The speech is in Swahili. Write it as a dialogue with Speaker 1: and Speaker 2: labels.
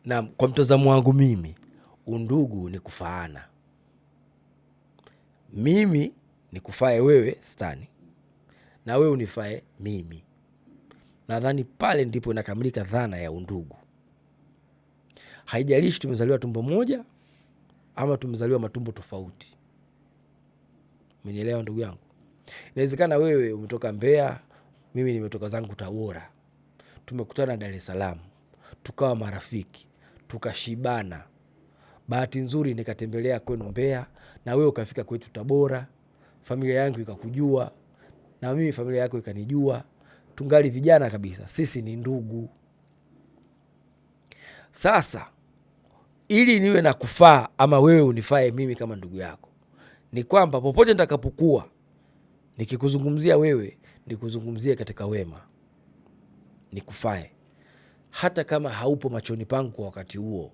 Speaker 1: Na kwa mtazamo wangu mimi, undugu ni kufaana. Mimi ni kufae wewe Stani, na wewe unifae mimi. Nadhani pale ndipo inakamilika dhana ya undugu. Haijalishi tumezaliwa tumbo moja ama tumezaliwa matumbo tofauti. Umenielewa ndugu yangu? Inawezekana wewe umetoka Mbeya, mimi nimetoka zangu Tabora. Tumekutana Dar es Salaam, tukawa marafiki, tukashibana. Bahati nzuri nikatembelea kwenu Mbeya na wewe ukafika kwetu Tabora, familia yangu ikakujua na mimi familia yako ikanijua. Tungali vijana kabisa, sisi ni ndugu. Sasa ili niwe na kufaa ama wewe unifae mimi kama ndugu yako, ni kwamba popote nitakapokuwa nikikuzungumzia wewe, nikuzungumzie katika wema, nikufae hata kama haupo machoni pangu kwa wakati huo.